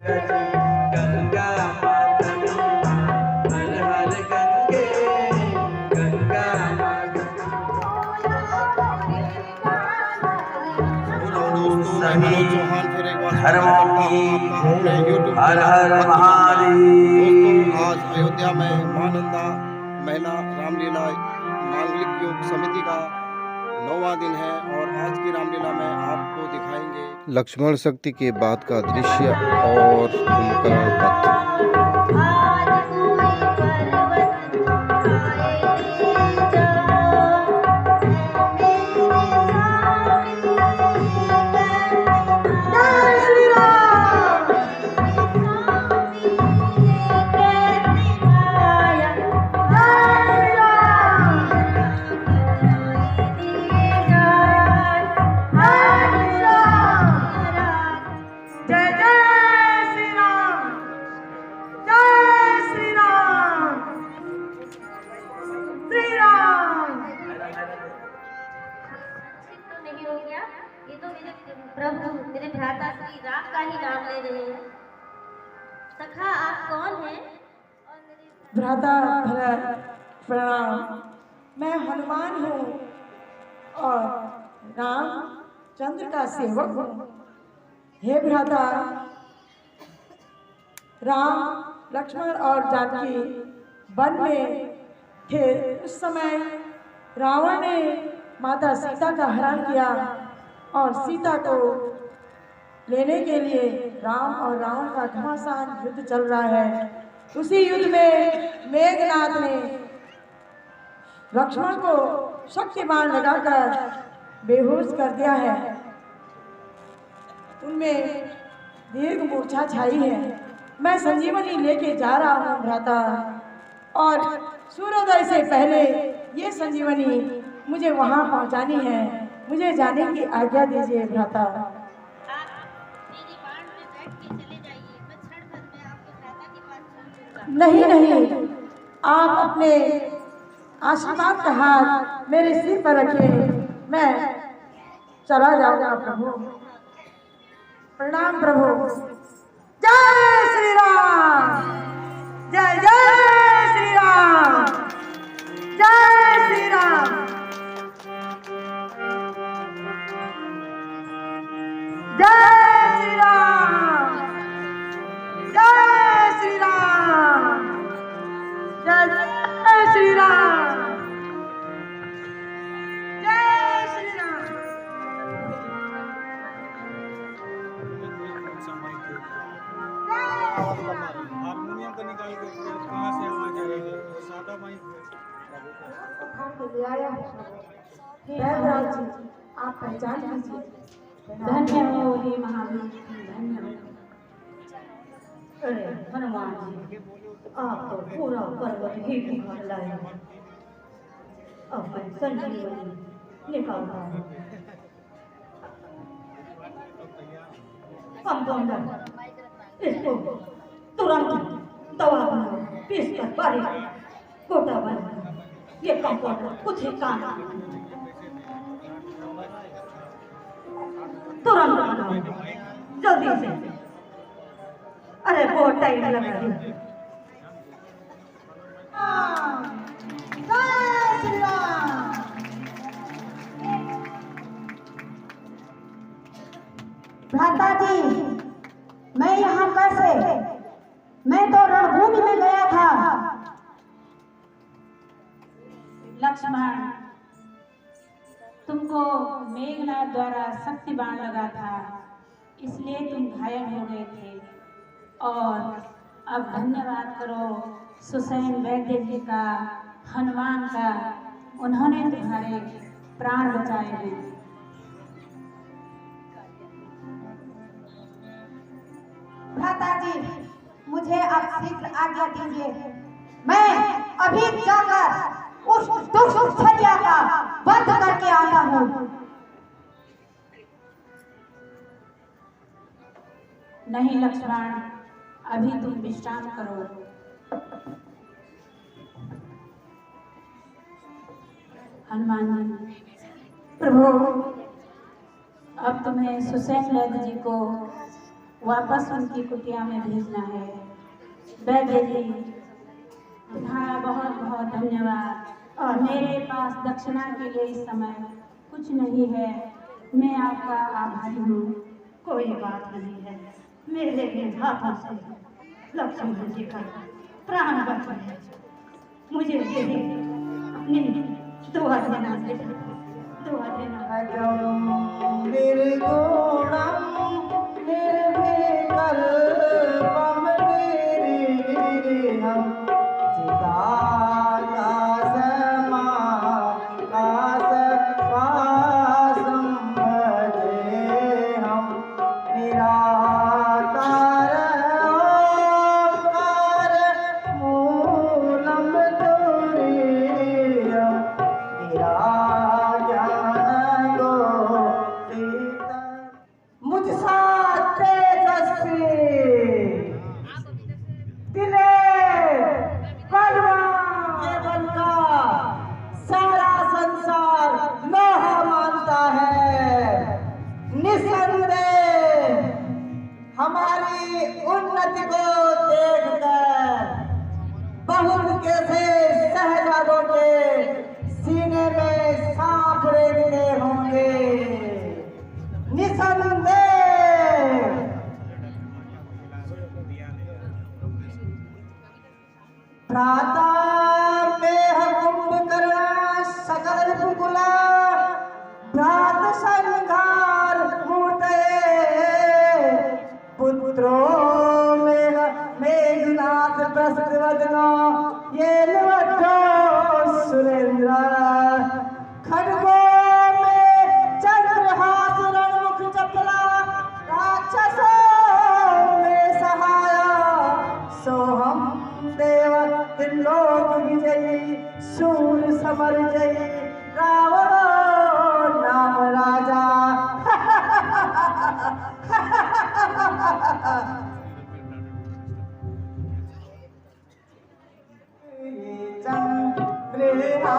गंगा माता हर हर गंगे गंगा माता। चौहान फिर एक बार हर हर महादेव। आज अयोध्या में महानंदा महिला रामलीला मांगलिक योग समिति का 9वां दिन है और आज की रामलीला में आपको दिखाएंगे लक्ष्मण शक्ति के बाद का दृश्य और कुंभकर्ण पथ। प्रभु मेरे भ्राता श्री राम का ही नाम ले रहे हैं। सखा आप कौन हैं? भ्राता प्रणाम, मैं हनुमान हूँ और रामचंद्र का सेवक हूँ। हे भ्राता, राम लक्ष्मण और जानकी वन में थे। उस समय रावण ने माता सीता का हरण किया और सीता को लेने के लिए राम और रावण का घमासान युद्ध चल रहा है। उसी युद्ध में मेघनाथ ने लक्ष्मण को शक्ति बाण लगाकर बेहोश कर दिया है। उनमें दीर्घ मूर्छा छाई है। मैं संजीवनी लेके जा रहा हूँ भ्राता, और सूर्योदय से पहले ये संजीवनी मुझे वहाँ पहुँचानी है। मुझे जाने की आज्ञा दीजिए भ्राता। नहीं नहीं, आप अपने आशीर्वाद का हाथ मेरे सिर पर रखिए, मैं चला जाऊंगा प्रभु। प्रणाम प्रभु। जय श्री राम, जय जय श्री राम, जय श्री राम। जय श्री राम, जय श्री राम, जय श्री राम, जय श्री राम। हारमोनियम को निकाल के कहाँ से आवाज आ रही है? सादा माइक आप पहचान लीजिए। धन्य हो हे महावीर, धन्य हो। अरे हनुमान जी, आप तो पूरा पर्वत ही निकाल लाए। अब मैं संजीवनी निकालता हूँ। कंपाउंडर, इसको तुरंत दवा बनाओ, पीस कर बारीक गोटा बनाओ। ये कंपाउंडर कुछ ही काम तुरंत बनाओ, जल्दी से। अरे बहुत टाइम लगा है। जय श्री राम। भ्राता जी, मैं यहाँ कैसे? मैं तो रणभूमि में गया था। लक्ष्मण, तुमको मेघनाथ द्वारा शक्ति बाण लगा था, इसलिए तुम घायल हो गए थे। और अब धन्यवाद करो सुसैन वैद्य जी का, हनुमान का, उन्होंने तुम्हारे प्राण बचाए हैं। भ्राता जी, मुझे अब शीघ्र आज्ञा दीजिए। मैं अभी जाकर उस दुष्ट छलिया का बंद करके आता हूँ। नहीं लक्ष्मण, अभी तुम विश्राम करो। हनुमान जी, प्रभु, अब तुम्हें सुसैन वैद्य जी को वापस उनकी कुटिया में भेजना है। वैद्य जी, तुम्हारा बहुत बहुत धन्यवाद। और मेरे पास दक्षिणा के लिए इस समय कुछ नहीं है। मैं आपका आभारी हूँ। कोई बात नहीं है, मेरे हाथों से लक्ष्मण जी का प्राण बच गया। मुझे यही अपनी दुआ देना बेटा, दुआ देना। मुझसा तेजस्वी दिले बलवान केवल का सारा संसार लोह मानता है। निसंदेह हमारी उन्नति को देखकर बहुत से शहजादों के सीने में सांप रेंगते होंगे। निसंदेह प्रातः मेह कुंभकर्ण सकल रिपुकुला भ्रात संघार मूर्तये पुत्रो मेघनाथ प्रस्तवदनो ये लवठो सुरेंद्र खड्गों में चंद्रहास रणमुख चपला राक्षसों में सहाया सोहम देव त्रिलोक विजयी शूर समर जयी रावण नाम राजा। चंद्रहासा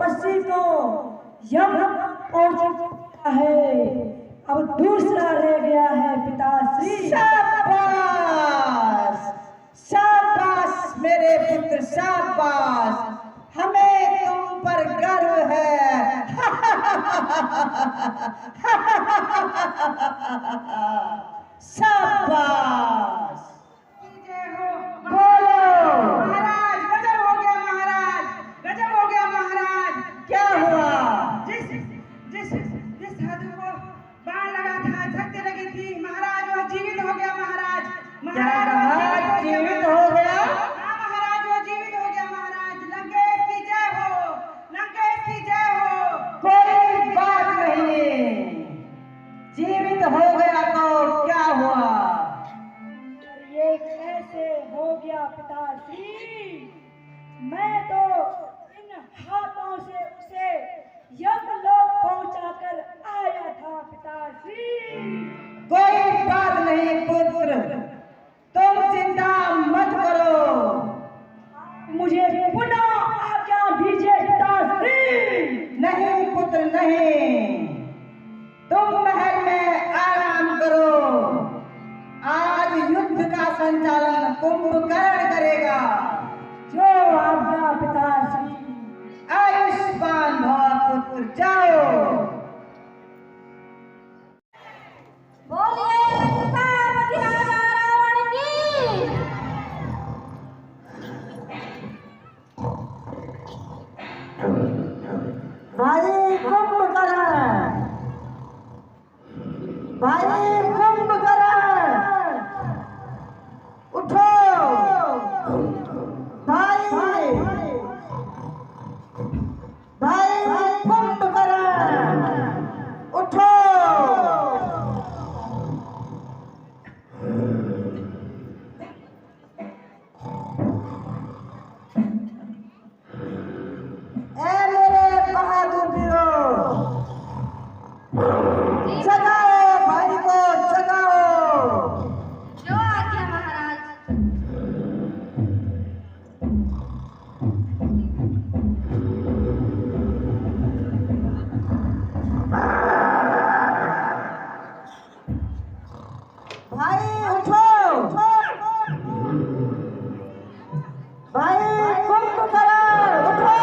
तपस्वी को यम पहुंचा है। अब दूसरा रह गया है पिताश्री। शाबाश शाबाश मेरे पुत्र शाबाश, हमें तुम पर गर्व है। शाबाश बोलो। महाराज गजब हो गया महाराज, गजब हो गया महाराज। क्या हुआ? जिस जिस जिस साधु को बाण लगा था, झटके लगी थी महाराज, वो जीवित हो गया महाराज। क्या कहा? जीवित हो गया? हाँ महाराज, वो जीवित हो गया महाराज। लंकेश की जय हो, लंकेश की जय हो। कोई बात नहीं, जीवित हो गया तो क्या हुआ? ये कैसे हो गया पिताश्री? मैं तो इन हाथों से उसे यमलोक पहुंचाकर आया था पिताश्री। कोई बात नहीं पुत्र, तुम चिंता मत करो। मुझे पुनः आज्ञा दीजिए पिताश्री। नहीं पुत्र नहीं, तुम महल में आराम करो। आज युद्ध का संचालन कुंभकर्ण करेगा। जो आज्ञा पिताश्री। आयुष्मान भव पुत्र, जाओ। बोलिए सीतापति राजा रावण की। भाई कुंभकर्ण, भाई कुंभकर्ण, उठो। भाई भाई कुंभकर्ण, उठो। ए मेरे बहादुर वीरों, जगाओ भाई को, जगाओ। जो आज्ञा महाराज। भाई उठो, भाई कुंभकर्ण, उठो।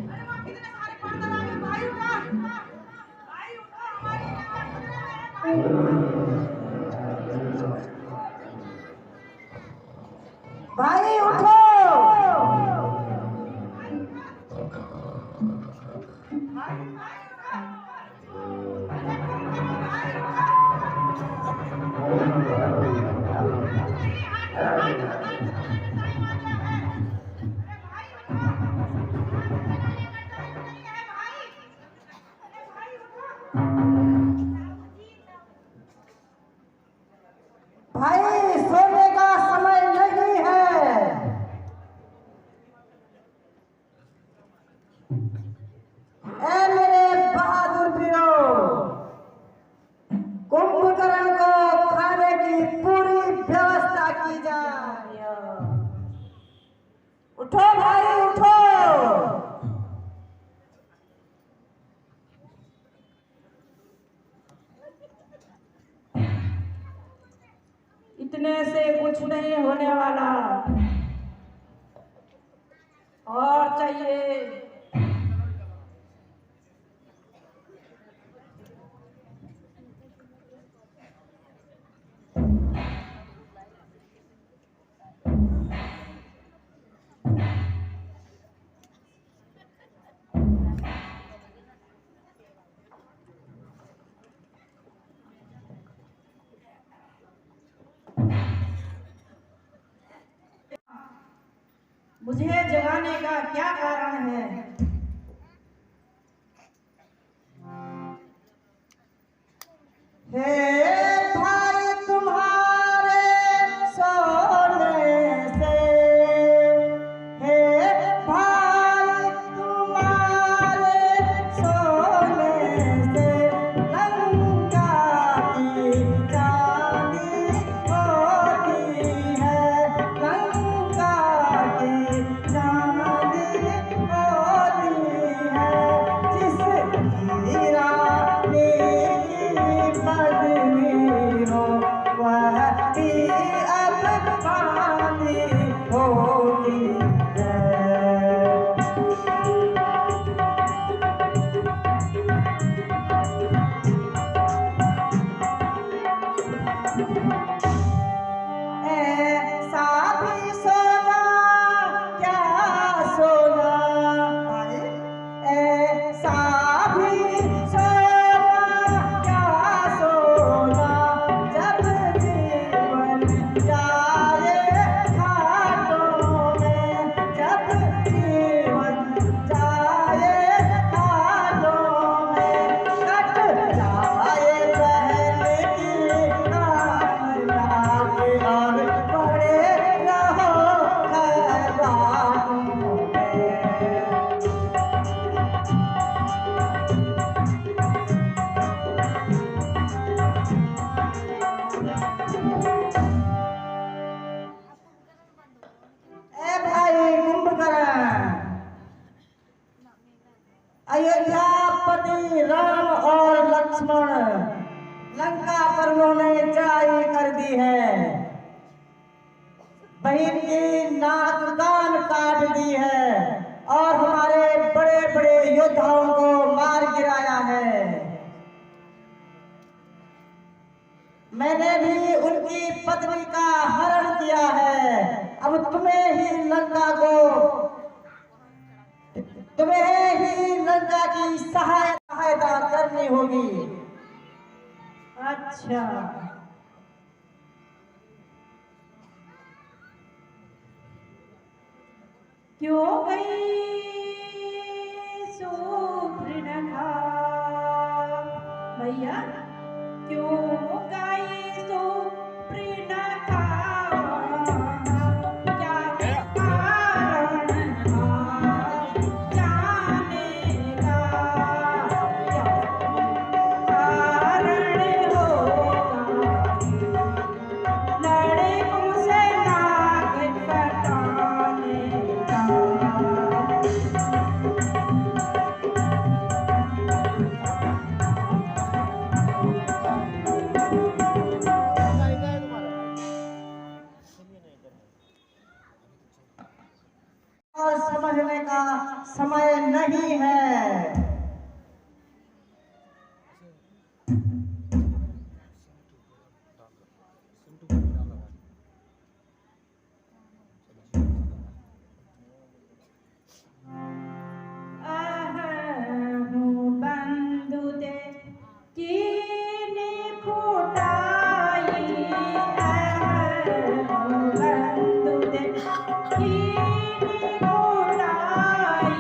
अरे वाह, कितने सारे पर्वत आ गए। भाई उठा, भाई उठा, हमारी भाई उठो। भाई सोने का समय नहीं है। ए मेरे बहादुर वीरों, कुंभकर्ण को खाने की पूरी व्यवस्था की जाए। उठो भाई उठो। इतने से कुछ नहीं होने वाला, और चाहिए। मुझे जगाने का क्या कारण है? हे भाई तुम्हारे सोने से, हे भाई तुम्हारे सोने से लंका की चांदी होती है, लंका लक्ष्मण, लंका पर उन्होंने चढ़ाई कर दी है, बहन की नाक कान काट दी है और हमारे बड़े बड़े योद्धाओं को मार गिराया है। मैंने भी उनकी पत्नी का हरण किया है। अब तुम्हें ही लंका की सहायता करनी होगी। अच्छा, क्यों गई सुप्रणखा भैया, क्यों गई सुप्रणखा, क्या कारण था जाने का, क्या कारण होगा लड़कों से नाक कटाने का। और समझने का समय नहीं है। बंधु दे कीनी फुटाई, बंधु दे कीनी फुटाई,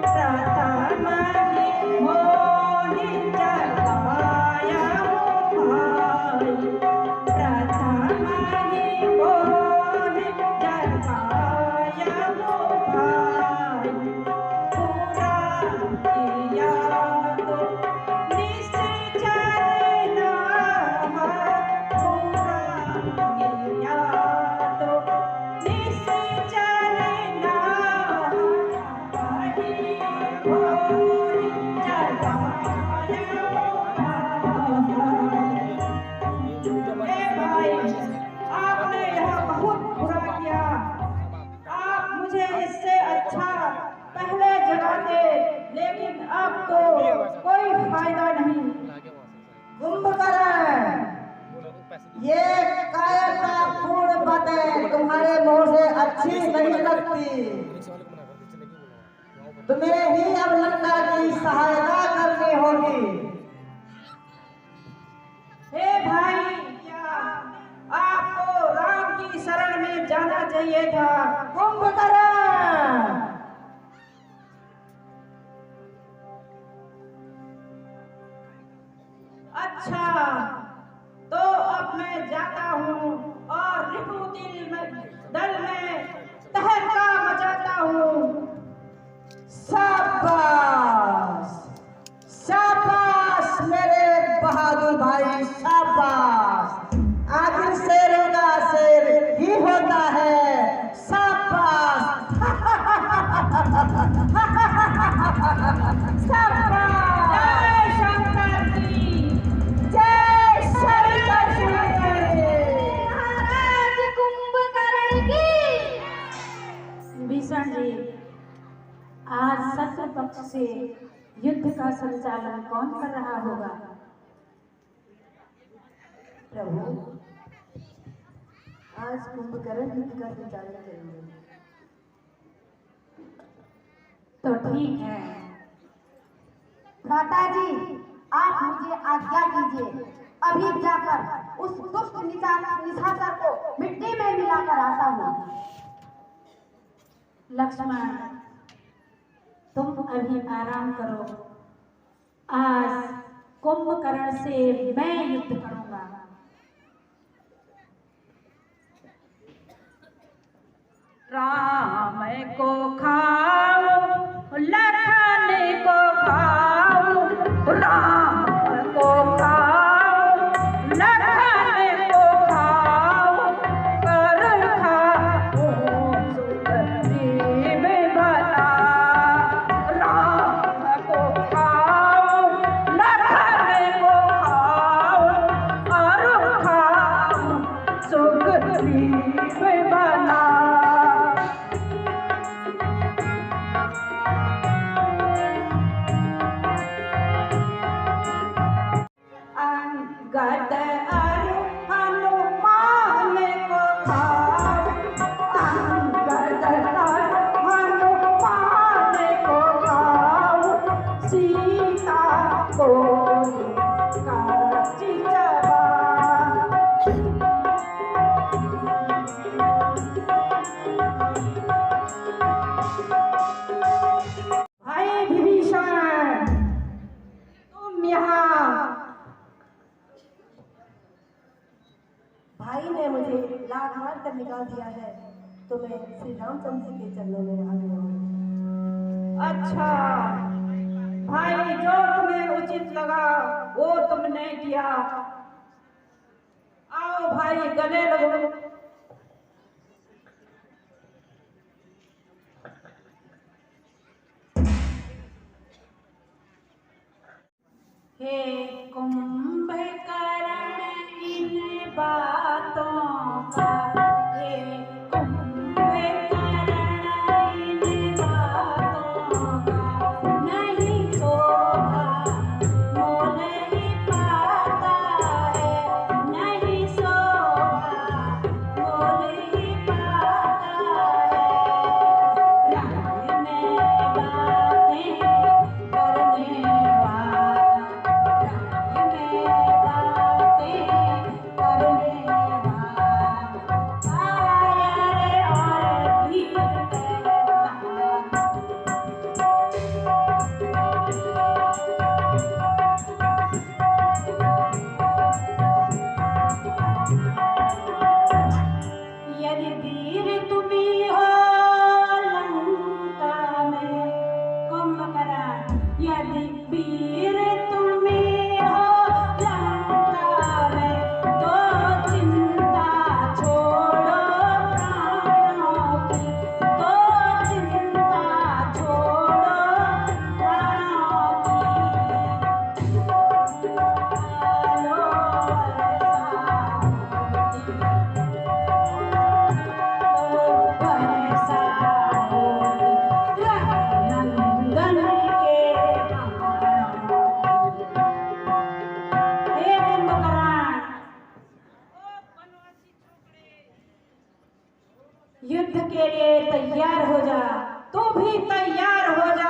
प्रथम ही मोहि जगाया भाई, प्रथम ही मोहि जगाया भाई, पूरा किया तो निश्चय नाम, पूरा किया तो निश्चय नाम, हरि बोल जगाया भाई। आपने यह बहुत बुरा किया, आप मुझे इससे अच्छा पहले जगाते, लेकिन अब तो कोई फायदा नहीं। कुंभकर्ण, ये कायरतापूर्ण बातें तुम्हारे मुंह से अच्छी नहीं लगती। तुम्हें ही अब लंका की सहायता करनी होगी। हे भाई, क्या आपको राम की शरण में जाना चाहिए था। कुंभकर्ण, अच्छा, तो अब मैं जाता हूँ और रिपु दल में तहलका मचाता हूँ। शाबाश, शाबाश मेरे बहादुर भाई, शाबाश। आखिर शेरों का शेर ही होता है। शाबाश, शाबाश। जय शंकर जी, जय शंकर जी। महाराज कुंभकर्ण की। भीषण जी, आज शत्रु पक्ष से युद्ध का संचालन कौन कर रहा होगा। प्रभु, आज कुंभकर्ण युद्ध का संचालन करेंगे। तो ठीक है। भ्राता जी, आप मुझे आज्ञा कीजिए, अभी जाकर उस दुष्ट निशाचर को मिट्टी में मिलाकर आता हूँ। लक्ष्मण, तुम अभी आराम करो, आज कुंभकर्ण से मैं युद्ध करूंगा। राम को खाओ, लखन को खाओ, राम को खाओ, लखन को खाओ, कर खाओ सुग्रीव भला। राम को खाओ, लखन को बता दिया है तो मैं श्री रामचंद्र जी के चरणों में आ गया हूँ। अच्छा भाई, जो तुम्हें उचित लगा वो तुमने किया। आओ भाई, गले लगो। हे कुंभकर्ण इन बातों का, हे कुंभकर्ण इन बातों का नहीं शोभा मोल ही पाता है, नहीं शोभा मोल ही पाता है। राह में बातें करने वाला, यदि वीर तुम्ही हो लंका में, कुंभकर्ण यदि वीर तुम्ही हो लंका में, तो चिंता छोड़ो प्राणों की, तो चिंता छोड़ो प्राणों की। आलो युद्ध के लिए तैयार हो जा, तू भी तैयार हो जा।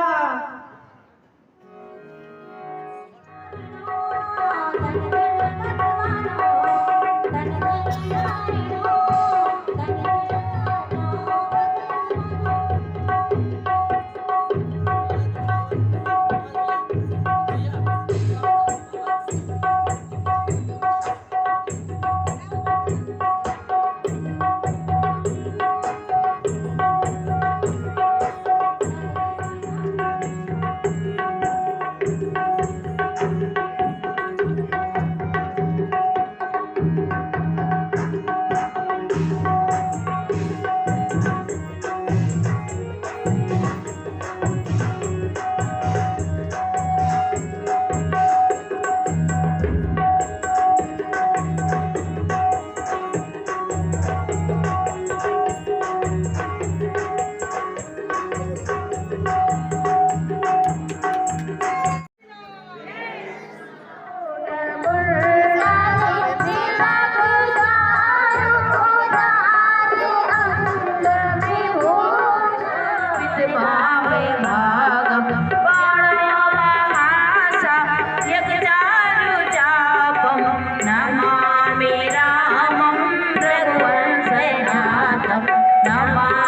नमामि रामं रघुवंशनाथं, नमामि